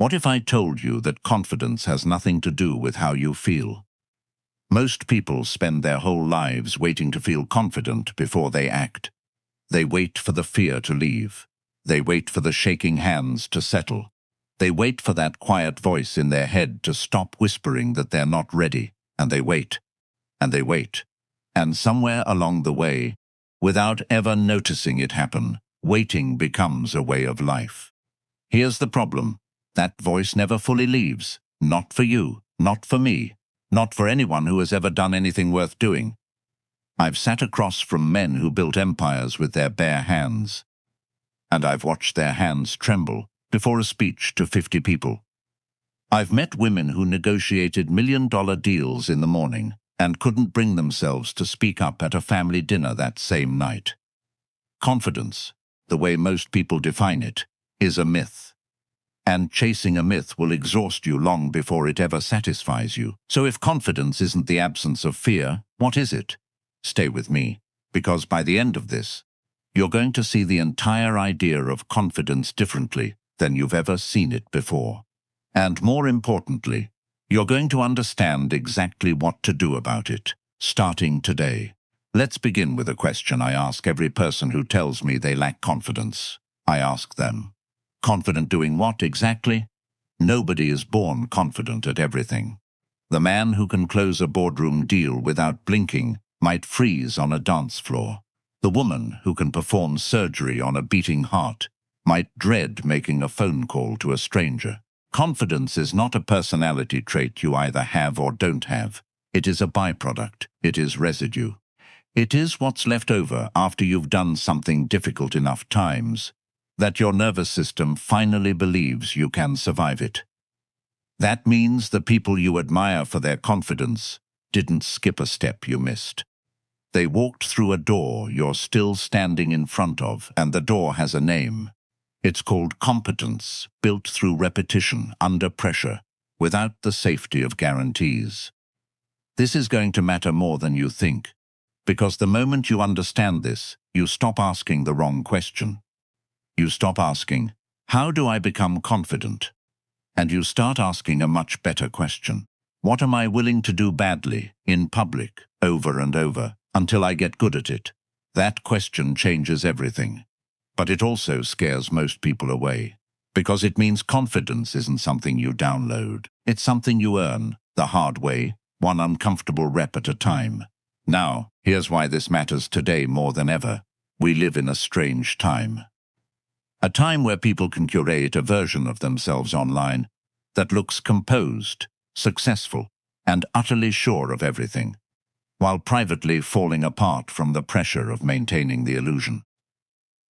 What if I told you that confidence has nothing to do with how you feel? Most people spend their whole lives waiting to feel confident before they act. They wait for the fear to leave. They wait for the shaking hands to settle. They wait for that quiet voice in their head to stop whispering that they're not ready. And they wait. And they wait. And somewhere along the way, without ever noticing it happen, waiting becomes a way of life. Here's the problem. That voice never fully leaves. Not for you, not for me, not for anyone who has ever done anything worth doing. I've sat across from men who built empires with their bare hands. And I've watched their hands tremble before a speech to 50 people. I've met women who negotiated million-dollar deals in the morning and couldn't bring themselves to speak up at a family dinner that same night. Confidence, the way most people define it, is a myth. And chasing a myth will exhaust you long before it ever satisfies you. So if confidence isn't the absence of fear, what is it? Stay with me, because by the end of this, you're going to see the entire idea of confidence differently than you've ever seen it before. And more importantly, you're going to understand exactly what to do about it, starting today. Let's begin with a question I ask every person who tells me they lack confidence. I ask them, confident doing what exactly? Nobody is born confident at everything. The man who can close a boardroom deal without blinking might freeze on a dance floor. The woman who can perform surgery on a beating heart might dread making a phone call to a stranger. Confidence is not a personality trait you either have or don't have. It is a byproduct. It is residue. It is what's left over after you've done something difficult enough times that your nervous system finally believes you can survive it. That means the people you admire for their confidence didn't skip a step you missed. They walked through a door you're still standing in front of, and the door has a name. It's called competence, built through repetition, under pressure, without the safety of guarantees. This is going to matter more than you think, because the moment you understand this, you stop asking the wrong question. You stop asking, how do I become confident? And you start asking a much better question. What am I willing to do badly, in public, over and over, until I get good at it? That question changes everything. But it also scares most people away, because it means confidence isn't something you download. It's something you earn, the hard way, one uncomfortable rep at a time. Now, here's why this matters today more than ever. We live in a strange time. A time where people can curate a version of themselves online that looks composed, successful, and utterly sure of everything, while privately falling apart from the pressure of maintaining the illusion.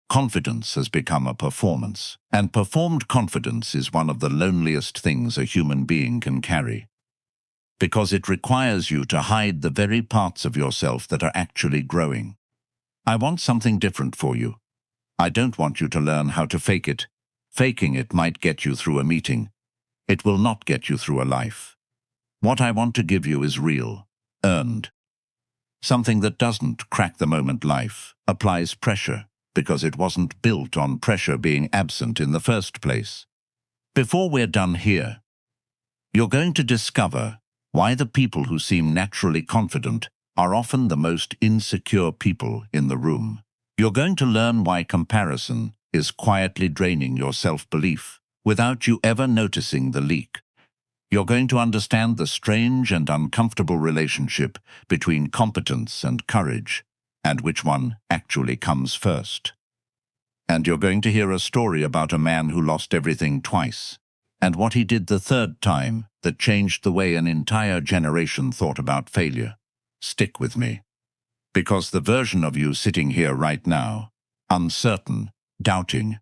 Confidence has become a performance, and performed confidence is one of the loneliest things a human being can carry, because it requires you to hide the very parts of yourself that are actually growing. I want something different for you. I don't want you to learn how to fake it. Faking it might get you through a meeting. It will not get you through a life. What I want to give you is real, earned. Something that doesn't crack the moment life, applies pressure, because it wasn't built on pressure being absent in the first place. Before we're done here, you're going to discover why the people who seem naturally confident are often the most insecure people in the room. You're going to learn why comparison is quietly draining your self-belief without you ever noticing the leak. You're going to understand the strange and uncomfortable relationship between competence and courage, and which one actually comes first. And you're going to hear a story about a man who lost everything twice, and what he did the third time that changed the way an entire generation thought about failure. Stick with me. Because the version of you sitting here right now, uncertain, doubting,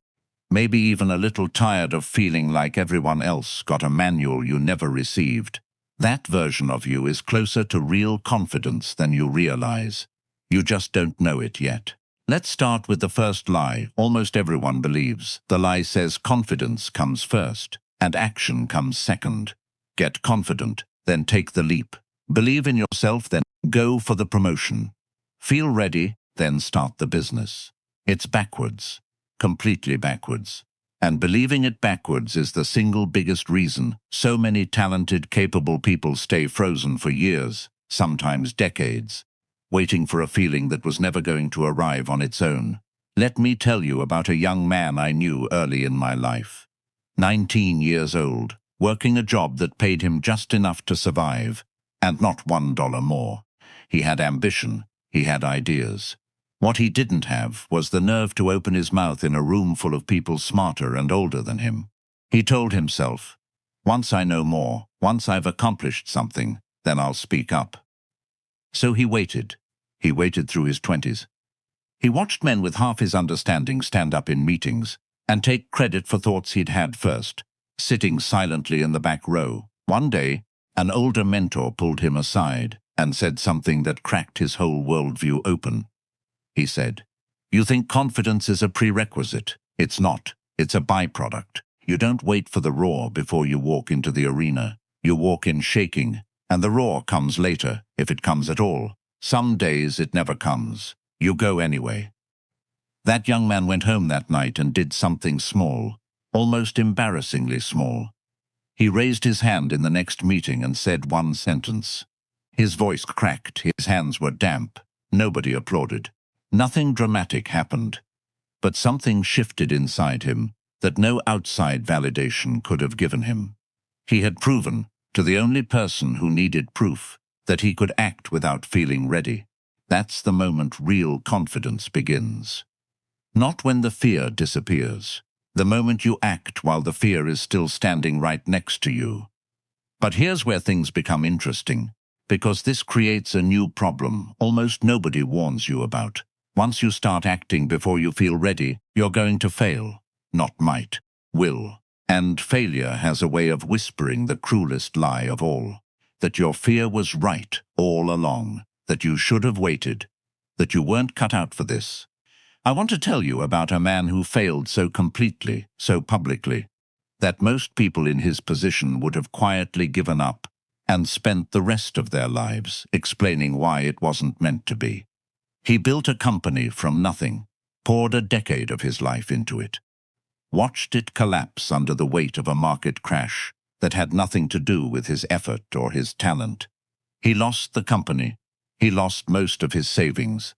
maybe even a little tired of feeling like everyone else got a manual you never received, that version of you is closer to real confidence than you realize. You just don't know it yet. Let's start with the first lie almost everyone believes. The lie says confidence comes first, and action comes second. Get confident, then take the leap. Believe in yourself, then go for the promotion. Feel ready, then start the business. It's backwards, completely backwards. And believing it backwards is the single biggest reason so many talented, capable people stay frozen for years, sometimes decades, waiting for a feeling that was never going to arrive on its own. Let me tell you about a young man I knew early in my life. 19 years old, working a job that paid him just enough to survive, and not $1 more. He had ambition, he had ideas. What he didn't have was the nerve to open his mouth in a room full of people smarter and older than him. He told himself, "Once I know more, once I've accomplished something, then I'll speak up." So he waited. He waited through his 20s. He watched men with half his understanding stand up in meetings and take credit for thoughts he'd had first, sitting silently in the back row. One day, an older mentor pulled him aside and said something that cracked his whole worldview open. He said, "You think confidence is a prerequisite. It's not. It's a byproduct. You don't wait for the roar before you walk into the arena. You walk in shaking, and the roar comes later, if it comes at all. Some days it never comes. You go anyway." That young man went home that night and did something small, almost embarrassingly small. He raised his hand in the next meeting and said one sentence. His voice cracked, his hands were damp. Nobody applauded. Nothing dramatic happened, but something shifted inside him that no outside validation could have given him. He had proven, to the only person who needed proof, that he could act without feeling ready. That's the moment real confidence begins. Not when the fear disappears, the moment you act while the fear is still standing right next to you. But here's where things become interesting, because this creates a new problem almost nobody warns you about. Once you start acting before you feel ready, you're going to fail. Not might, will. And failure has a way of whispering the cruelest lie of all, that your fear was right all along, that you should have waited, that you weren't cut out for this. I want to tell you about a man who failed so completely, so publicly, that most people in his position would have quietly given up and spent the rest of their lives explaining why it wasn't meant to be. He built a company from nothing, poured a decade of his life into it, watched it collapse under the weight of a market crash that had nothing to do with his effort or his talent. He lost the company. He lost most of his savings.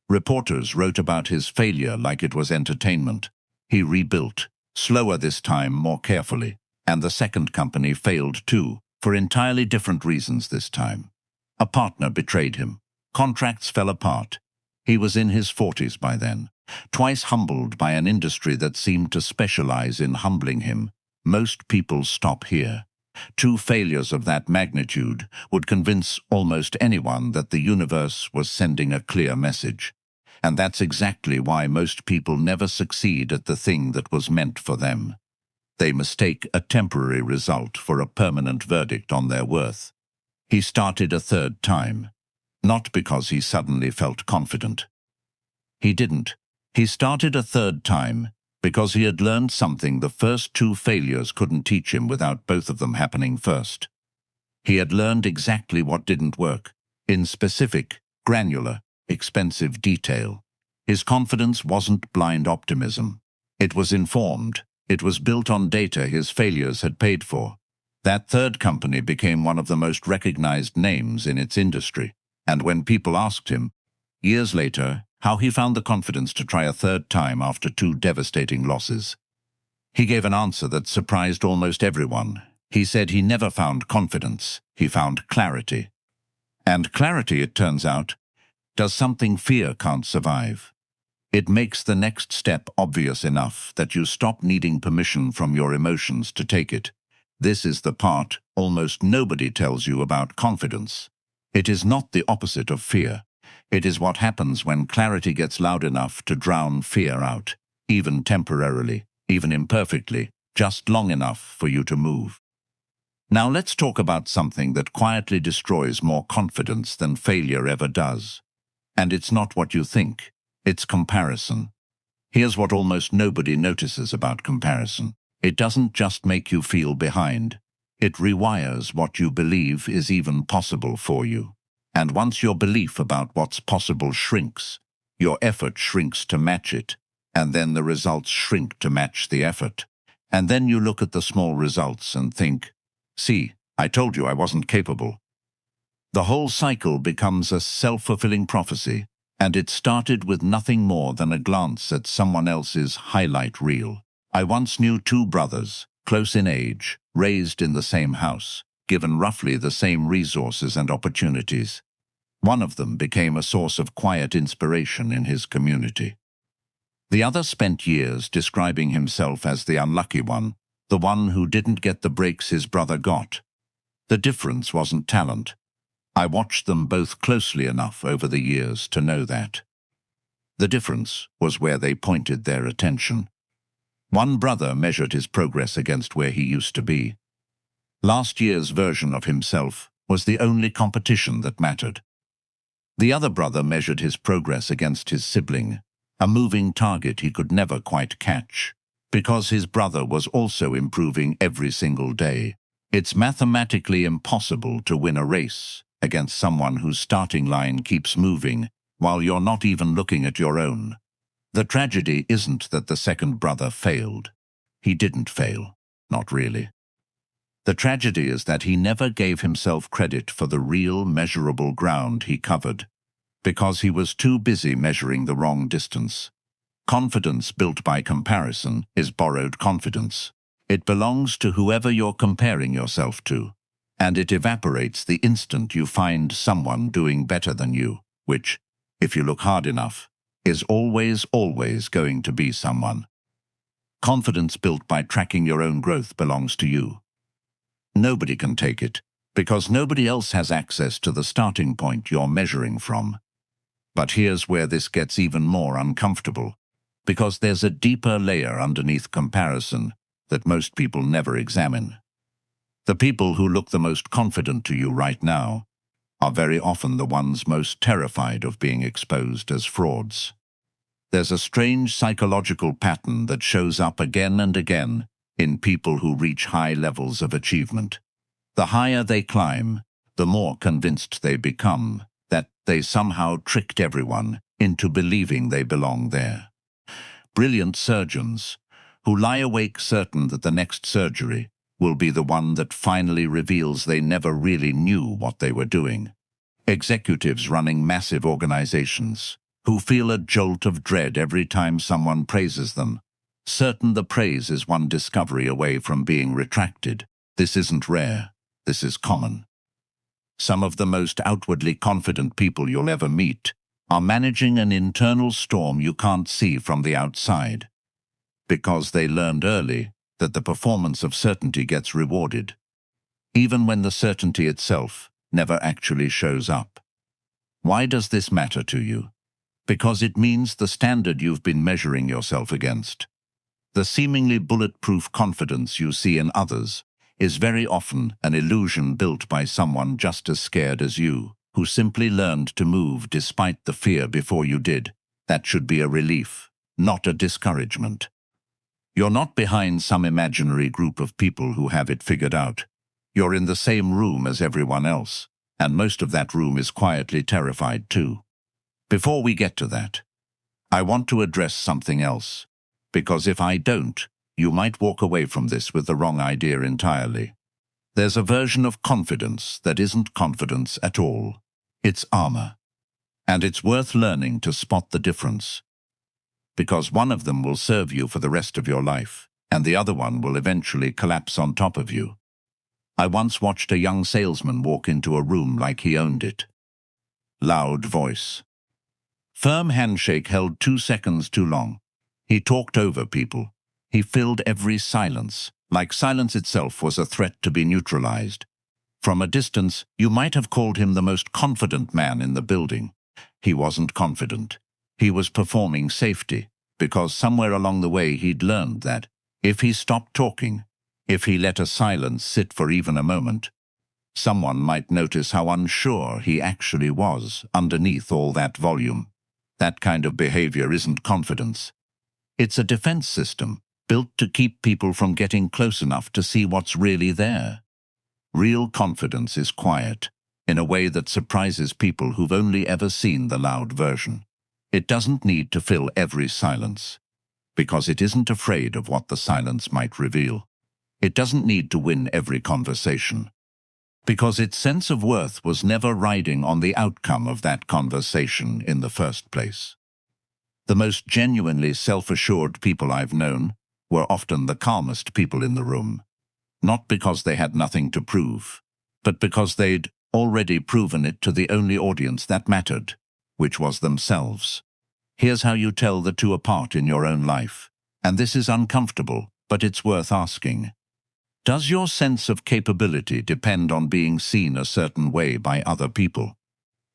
Reporters wrote about his failure like it was entertainment. He rebuilt, slower this time, more carefully, and the second company failed too, for entirely different reasons this time. A partner betrayed him. Contracts fell apart. He was in his 40s by then, twice humbled by an industry that seemed to specialize in humbling him. Most people stop here. 2 failures of that magnitude would convince almost anyone that the universe was sending a clear message. And that's exactly why most people never succeed at the thing that was meant for them. They mistake a temporary result for a permanent verdict on their worth. He started a third time. Not because he suddenly felt confident. He didn't. He started a third time because he had learned something the first 2 failures couldn't teach him without both of them happening first. He had learned exactly what didn't work, in specific, granular, expensive detail. His confidence wasn't blind optimism. It was informed. It was built on data his failures had paid for. That third company became one of the most recognized names in its industry. And when people asked him, years later, how he found the confidence to try a third time after 2 devastating losses, he gave an answer that surprised almost everyone. He said he never found confidence, he found clarity. And clarity, it turns out, does something fear can't survive. It makes the next step obvious enough that you stop needing permission from your emotions to take it. This is the part almost nobody tells you about confidence. It is not the opposite of fear. It is what happens when clarity gets loud enough to drown fear out, even temporarily, even imperfectly, just long enough for you to move. Now let's talk about something that quietly destroys more confidence than failure ever does. And it's not what you think, it's comparison. Here's what almost nobody notices about comparison. It doesn't just make you feel behind. It rewires what you believe is even possible for you. And once your belief about what's possible shrinks, your effort shrinks to match it. and then the results shrink to match the effort. And then you look at the small results and think, see, I told you I wasn't capable. The whole cycle becomes a self-fulfilling prophecy, and it started with nothing more than a glance at someone else's highlight reel. I once knew two brothers, close in age, raised in the same house, given roughly the same resources and opportunities. One of them became a source of quiet inspiration in his community. The other spent years describing himself as the unlucky one, the one who didn't get the breaks his brother got. The difference wasn't talent. I watched them both closely enough over the years to know that. The difference was where they pointed their attention. One brother measured his progress against where he used to be. Last year's version of himself was the only competition that mattered. The other brother measured his progress against his sibling, a moving target he could never quite catch, because his brother was also improving every single day. It's mathematically impossible to win a race against someone whose starting line keeps moving while you're not even looking at your own. The tragedy isn't that the second brother failed. He didn't fail, not really. The tragedy is that he never gave himself credit for the real, measurable ground he covered, because he was too busy measuring the wrong distance. Confidence built by comparison is borrowed confidence. It belongs to whoever you're comparing yourself to, and it evaporates the instant you find someone doing better than you, which, if you look hard enough, is always going to be someone. Confidence built by tracking your own growth belongs to you. Nobody can take it, because nobody else has access to the starting point you're measuring from. But here's where this gets even more uncomfortable, because there's a deeper layer underneath comparison that most people never examine. The people who look the most confident to you right now are very often the ones most terrified of being exposed as frauds. There's a strange psychological pattern that shows up again and again in people who reach high levels of achievement. The higher they climb, the more convinced they become that they somehow tricked everyone into believing they belong there. Brilliant surgeons who lie awake certain that the next surgery will be the one that finally reveals they never really knew what they were doing. Executives running massive organizations who feel a jolt of dread every time someone praises them, certain the praise is one discovery away from being retracted. This isn't rare, this is common. Some of the most outwardly confident people you'll ever meet are managing an internal storm you can't see from the outside, because they learned early that the performance of certainty gets rewarded, even when the certainty itself never actually shows up. Why does this matter to you? Because it means the standard you've been measuring yourself against, the seemingly bulletproof confidence you see in others, is very often an illusion built by someone just as scared as you, who simply learned to move despite the fear before you did. That should be a relief, not a discouragement. You're not behind some imaginary group of people who have it figured out. You're in the same room as everyone else, and most of that room is quietly terrified too. Before we get to that, I want to address something else, because if I don't, you might walk away from this with the wrong idea entirely. There's a version of confidence that isn't confidence at all. It's armor. And it's worth learning to spot the difference, because one of them will serve you for the rest of your life, and the other one will eventually collapse on top of you. I once watched a young salesman walk into a room like he owned it. Loud voice. Firm handshake held 2 seconds too long. He talked over people. He filled every silence, like silence itself was a threat to be neutralized. From a distance, you might have called him the most confident man in the building. He wasn't confident. He was performing safety, because somewhere along the way he'd learned that if he stopped talking, if he let a silence sit for even a moment, someone might notice how unsure he actually was underneath all that volume. That kind of behavior isn't confidence. It's a defense system built to keep people from getting close enough to see what's really there. Real confidence is quiet, in a way that surprises people who've only ever seen the loud version. It doesn't need to fill every silence. because it isn't afraid of what the silence might reveal. It doesn't need to win every conversation, because its sense of worth was never riding on the outcome of that conversation in the first place. The most genuinely self-assured people I've known were often the calmest people in the room, not because they had nothing to prove, but because they'd already proven it to the only audience that mattered, which was themselves. Here's how you tell the two apart in your own life, and this is uncomfortable, but it's worth asking. Does your sense of capability depend on being seen a certain way by other people?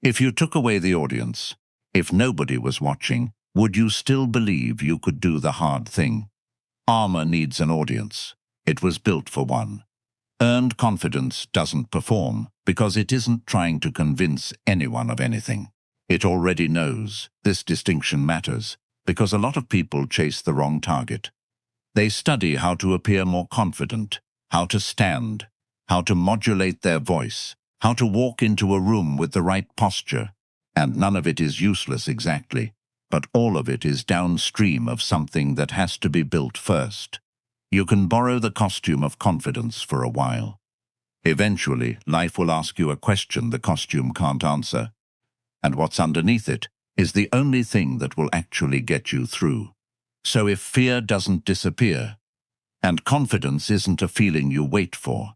If you took away the audience, if nobody was watching, would you still believe you could do the hard thing? Armor needs an audience. It was built for one. Earned confidence doesn't perform because it isn't trying to convince anyone of anything. It already knows. This distinction matters because a lot of people chase the wrong target. They study how to appear more confident, how to stand, how to modulate their voice, how to walk into a room with the right posture, and none of it is useless exactly, but all of it is downstream of something that has to be built first. You can borrow the costume of confidence for a while. Eventually, life will ask you a question the costume can't answer, and what's underneath it is the only thing that will actually get you through. So if fear doesn't disappear, and confidence isn't a feeling you wait for,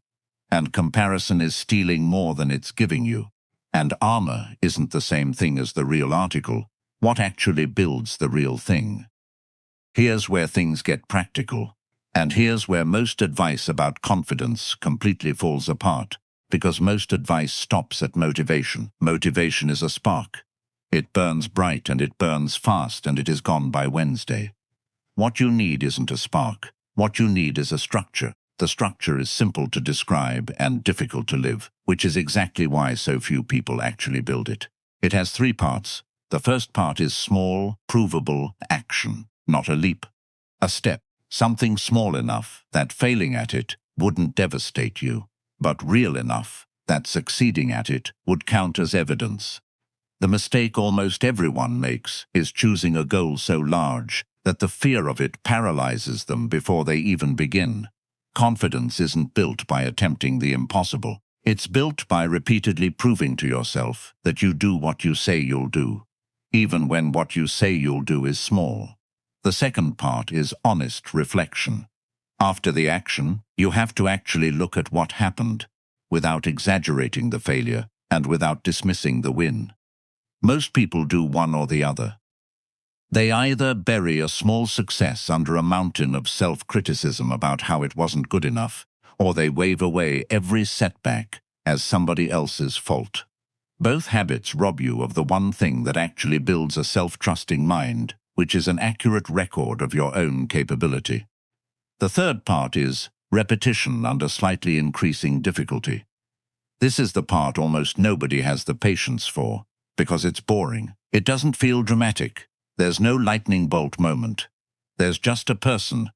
and comparison is stealing more than it's giving you, and armor isn't the same thing as the real article, what actually builds the real thing? Here's where things get practical, and here's where most advice about confidence completely falls apart, because most advice stops at motivation. Motivation is a spark. It burns bright and it burns fast and it is gone by Wednesday. What you need isn't a spark. What you need is a structure. The structure is simple to describe and difficult to live, which is exactly why so few people actually build it. It has 3 parts. The first part is small, provable action, not a leap. A step, something small enough that failing at it wouldn't devastate you, but real enough that succeeding at it would count as evidence. The mistake almost everyone makes is choosing a goal so large that the fear of it paralyzes them before they even begin. Confidence isn't built by attempting the impossible. It's built by repeatedly proving to yourself that you do what you say you'll do, even when what you say you'll do is small. The second part is honest reflection. After the action, you have to actually look at what happened, without exaggerating the failure and without dismissing the win. Most people do one or the other. They either bury a small success under a mountain of self-criticism about how it wasn't good enough, or they wave away every setback as somebody else's fault. Both habits rob you of the one thing that actually builds a self-trusting mind, which is an accurate record of your own capability. The third part is repetition under slightly increasing difficulty. This is the part almost nobody has the patience for, because it's boring. It doesn't feel dramatic. There's no lightning bolt moment. There's just a person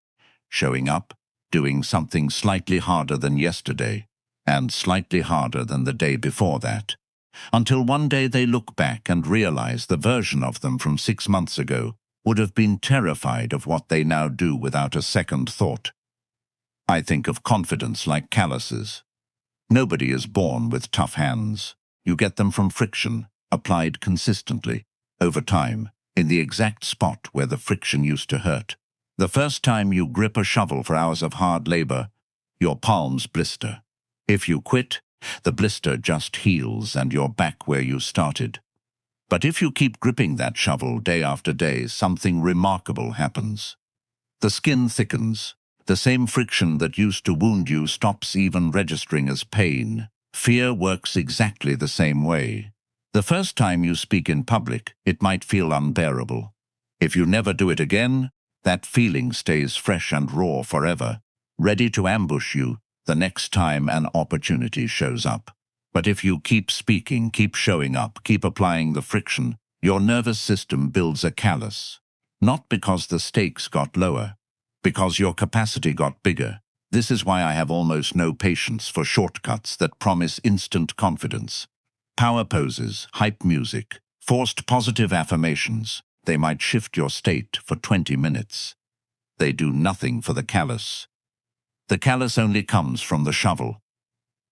showing up, doing something slightly harder than yesterday, and slightly harder than the day before that, until one day they look back and realize the version of them from 6 months ago would have been terrified of what they now do without a second thought. I think of confidence like calluses. Nobody is born with tough hands. You get them from friction, applied consistently, over time, in the exact spot where the friction used to hurt. The first time you grip a shovel for hours of hard labor, your palms blister. If you quit, the blister just heals and you're back where you started. But if you keep gripping that shovel day after day, something remarkable happens. The skin thickens. The same friction that used to wound you stops even registering as pain. Fear works exactly the same way. The first time you speak in public, it might feel unbearable. If you never do it again, that feeling stays fresh and raw forever, ready to ambush you the next time an opportunity shows up. But if you keep speaking, keep showing up, keep applying the friction, your nervous system builds a callus. Not because the stakes got lower, because your capacity got bigger. This is why I have almost no patience for shortcuts that promise instant confidence. Power poses, hype music, forced positive affirmations. They might shift your state for 20 minutes. they do nothing for the callous. The callous only comes from the shovel.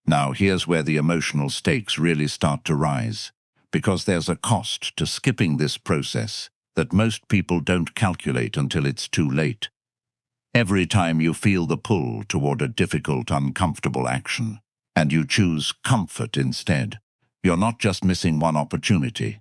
Now here's where the emotional stakes really start to rise, because there's a cost to skipping this process that most people don't calculate until it's too late. Every time you feel the pull toward a difficult, uncomfortable action, and you choose comfort instead, you're not just missing one opportunity.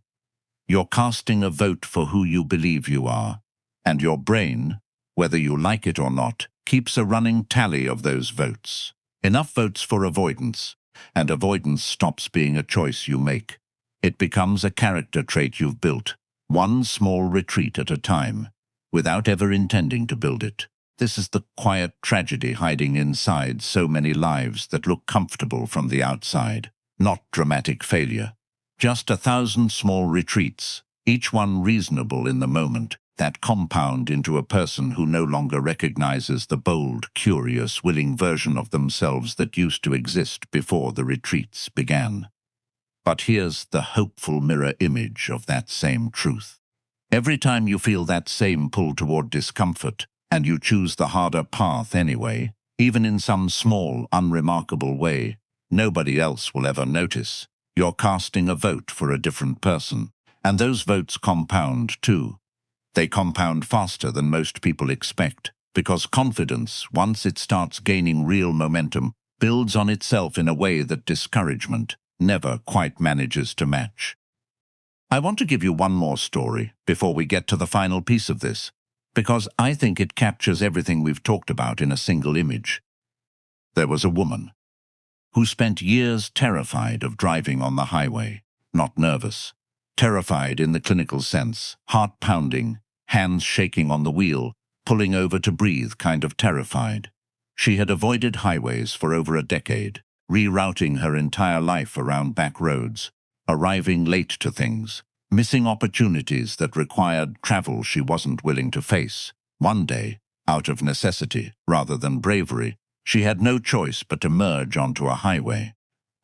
You're casting a vote for who you believe you are, and your brain, whether you like it or not, keeps a running tally of those votes. Enough votes for avoidance, and avoidance stops being a choice you make. It becomes a character trait you've built, one small retreat at a time, without ever intending to build it. This is the quiet tragedy hiding inside so many lives that look comfortable from the outside. Not dramatic failure. Just 1,000 small retreats, each one reasonable in the moment, that compound into a person who no longer recognizes the bold, curious, willing version of themselves that used to exist before the retreats began. But here's the hopeful mirror image of that same truth. Every time you feel that same pull toward discomfort, and you choose the harder path anyway, even in some small, unremarkable way, nobody else will ever notice. You're casting a vote for a different person, and those votes compound too. They compound faster than most people expect, because confidence, once it starts gaining real momentum, builds on itself in a way that discouragement never quite manages to match. I want to give you one more story before we get to the final piece of this, because I think it captures everything we've talked about in a single image. There was a woman who spent years terrified of driving on the highway, not nervous, terrified in the clinical sense, heart pounding, hands shaking on the wheel, pulling over to breathe kind of terrified. She had avoided highways for over a decade, rerouting her entire life around back roads, arriving late to things, missing opportunities that required travel she wasn't willing to face. One day, out of necessity rather than bravery, she had no choice but to merge onto a highway.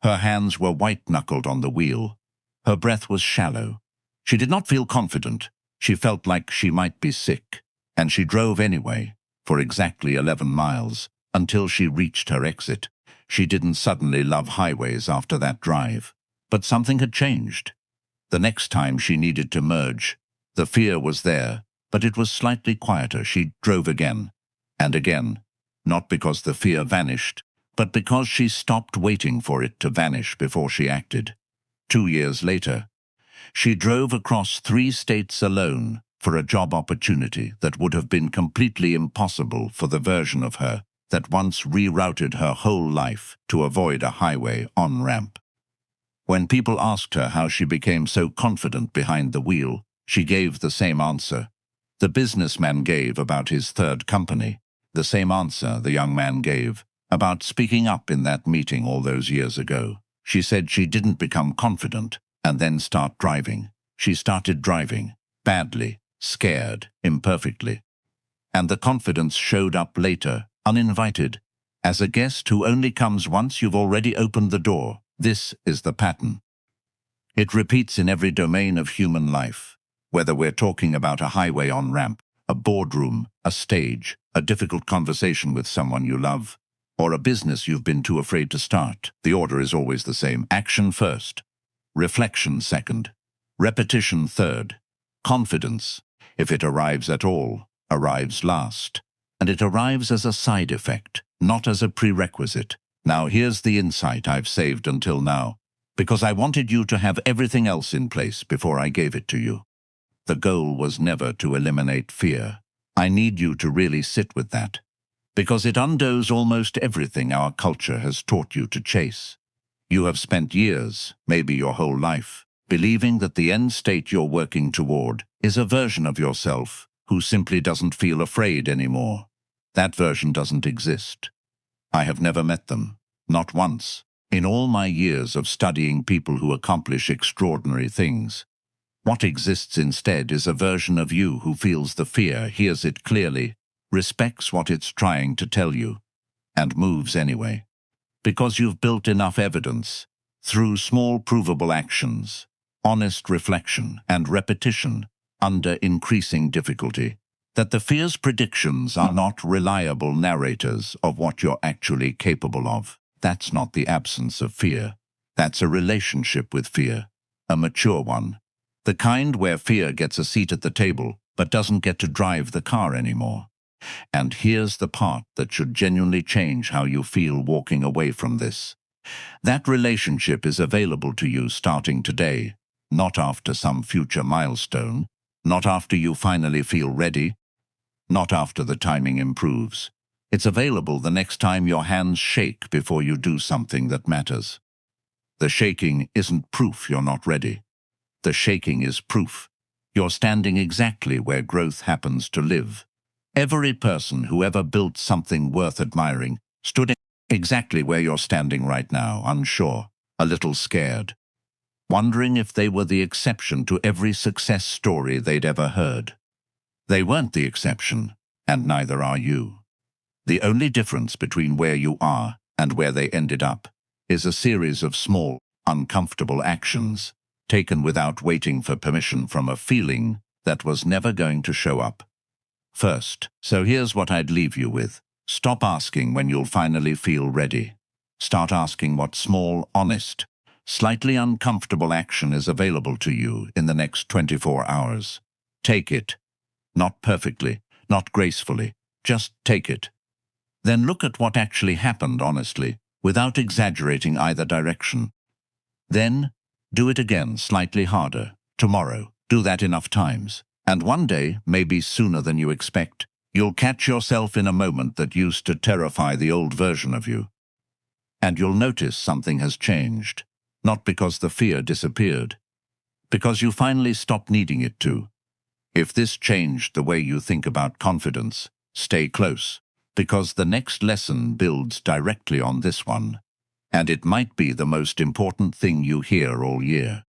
Her hands were white-knuckled on the wheel. Her breath was shallow. She did not feel confident. She felt like she might be sick, and she drove anyway, for exactly 11 miles, until she reached her exit. She didn't suddenly love highways after that drive, but something had changed. The next time she needed to merge, the fear was there, but it was slightly quieter. She drove again, and again, not because the fear vanished, but because she stopped waiting for it to vanish before she acted. 2 years later, she drove across 3 states alone for a job opportunity that would have been completely impossible for the version of her that once rerouted her whole life to avoid a highway on-ramp. When people asked her how she became so confident behind the wheel, she gave the same answer the businessman gave about his third company, the same answer the young man gave about speaking up in that meeting all those years ago. She said she didn't become confident and then start driving. She started driving, badly, scared, imperfectly. And the confidence showed up later, uninvited, as a guest who only comes once you've already opened the door. This is the pattern. It repeats in every domain of human life, whether we're talking about a highway on-ramp, a boardroom, a stage, a difficult conversation with someone you love, or a business you've been too afraid to start. The order is always the same. Action first, reflection second, repetition third. Confidence, if it arrives at all, arrives last, and it arrives as a side effect, not as a prerequisite. Now here's the insight I've saved until now, because I wanted you to have everything else in place before I gave it to you. The goal was never to eliminate fear. I need you to really sit with that, because it undoes almost everything our culture has taught you to chase. You have spent years, maybe your whole life, believing that the end state you're working toward is a version of yourself who simply doesn't feel afraid anymore. That version doesn't exist. I have never met them, not once, in all my years of studying people who accomplish extraordinary things. What exists instead is a version of you who feels the fear, hears it clearly, respects what it's trying to tell you, and moves anyway. Because you've built enough evidence, through small provable actions, honest reflection, and repetition, under increasing difficulty, that the fear's predictions are not reliable narrators of what you're actually capable of. That's not the absence of fear. That's a relationship with fear, a mature one. The kind where fear gets a seat at the table but doesn't get to drive the car anymore. And here's the part that should genuinely change how you feel walking away from this. That relationship is available to you starting today, not after some future milestone, not after you finally feel ready, not after the timing improves. It's available the next time your hands shake before you do something that matters. The shaking isn't proof you're not ready. The shaking is proof you're standing exactly where growth happens to live. Every person who ever built something worth admiring stood exactly where you're standing right now, unsure, a little scared, wondering if they were the exception to every success story they'd ever heard. They weren't the exception, and neither are you. The only difference between where you are and where they ended up is a series of small, uncomfortable actions taken without waiting for permission from a feeling that was never going to show up. First, so here's what I'd leave you with. Stop asking when you'll finally feel ready. Start asking what small, honest, slightly uncomfortable action is available to you in the next 24 hours. Take it. Not perfectly, not gracefully, just take it. Then look at what actually happened honestly, without exaggerating either direction. Then, do it again slightly harder. Tomorrow, do that enough times. And one day, maybe sooner than you expect, you'll catch yourself in a moment that used to terrify the old version of you. And you'll notice something has changed, not because the fear disappeared, because you finally stopped needing it to. If this changed the way you think about confidence, stay close, because the next lesson builds directly on this one. And it might be the most important thing you hear all year.